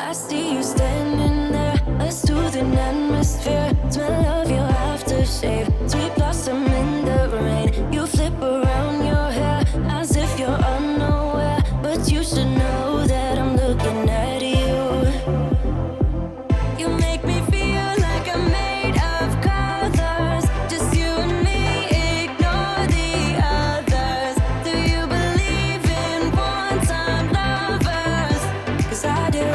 I see you standing there, a soothing atmosphere. Smell of your aftershave, sweet blossom in the rain. You flip around your hair as if you're unaware, but you should know that I'm looking at you. You make me feel like I'm made of colors. Just you and me, ignore the others. Do you believe in one-time lovers? 'Cause I do.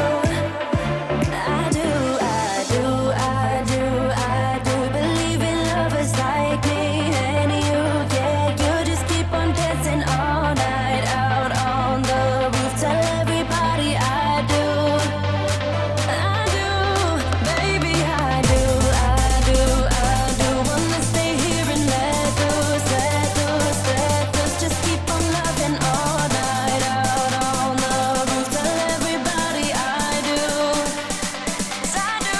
I do, I do, I do, I do believe in lovers like me and you. Yeah, you just keep on dancing all night out on the roof. Tell everybody I do. I do, baby, I do, I do, I do. Wanna stay here and let loose, let loose, let loose. Just keep on loving all night out on the roof. Tell everybody I do. 'Cause I do.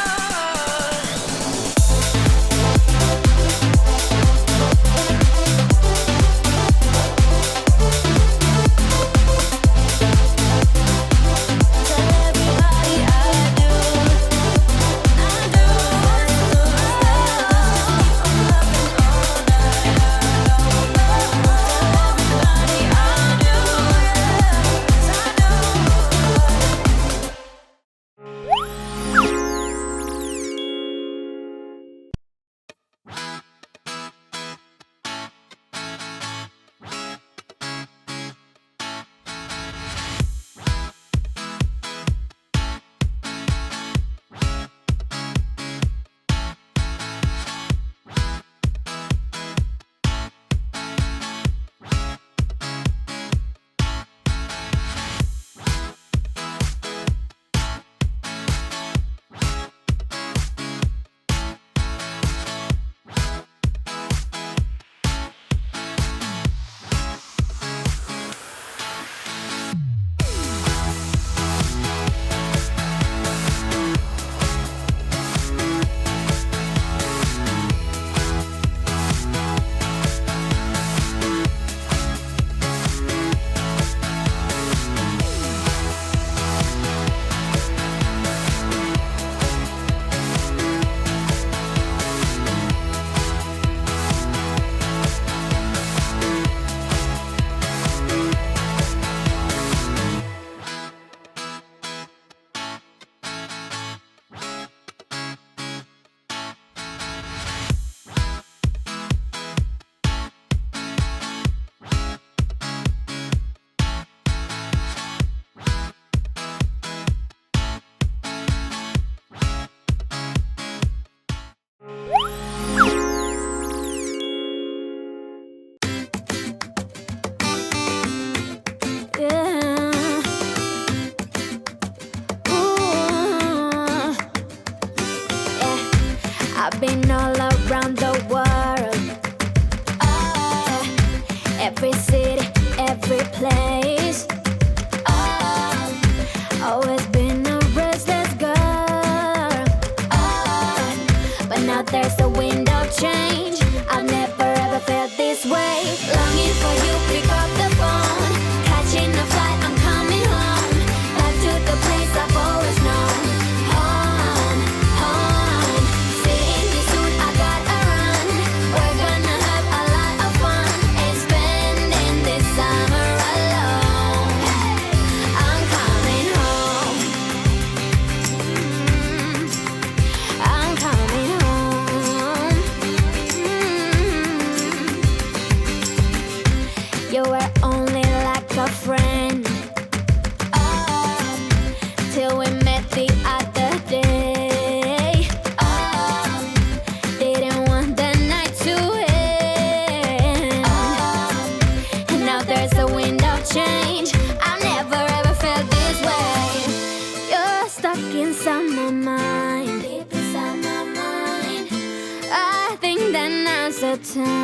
Tell everybody I do. I do. Just keep on loving all night out on the roof. Tell everybody I do. 'Cause I do. I've been all around the world, every city, every place. Always been a restless girl, but now there's a wind of change. I've never ever felt this way. Longing for you, pick up the phone, catching a flight, I'm coming home, back to the place I've always known. Home, home, seeing you soon, I gotta run. We're gonna have a lot of fun and spending this summer alone. I'm coming home. I'm coming home. You were only like a friend, till we met the other day. Didn't want the night to end, and now there's a wind of change. I've never ever felt this way. You're stuck inside my mind, deep inside my mind. I think that now's the time.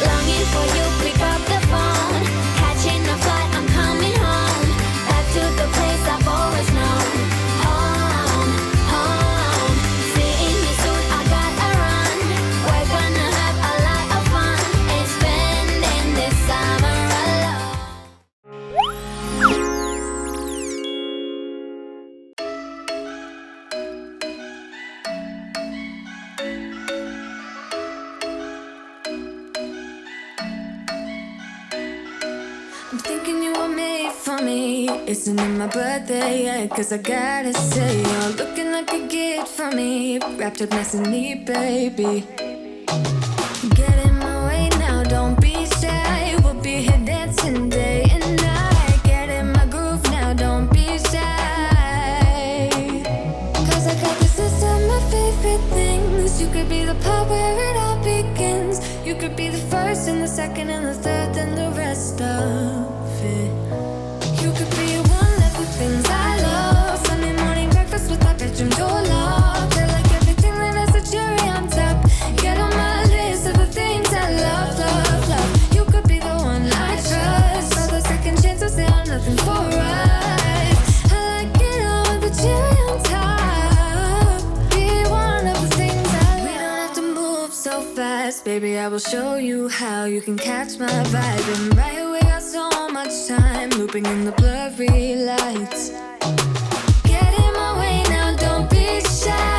Longing for you, pick up the phone, catching a flight, I'm coming home, back to the place I've always known. Home, home, seeing you soon, I gotta run. We're gonna have a lot of fun and spending this summer alone. I'm thinking you were made for me. Isn't it my birthday yet? Cause I gotta say, you're looking like a gift for me. Wrapped up nice and neat, baby. Get in my way now, don't be shy. We'll be here dancing day and night. Get in my groove now, don't be shy. Cause I got this list of my favorite things. You could be the part where it all begins. You could be the first and the second and the third and the rest of it. You could be one of the things I love. Sunday morning breakfast with my bedroom door locked. I like everything that has a cherry on top. Get on my list of the things I love, love, love. You could be the one I trust. All the second chances, they are nothing for us. I like it all with the cherry on top. Be one of the things I love. We don't have to move so fast, baby, I will show you how you can catch my vibe. And right away, got so much time looping in the blurry lights. Get in my way now, don't be shy.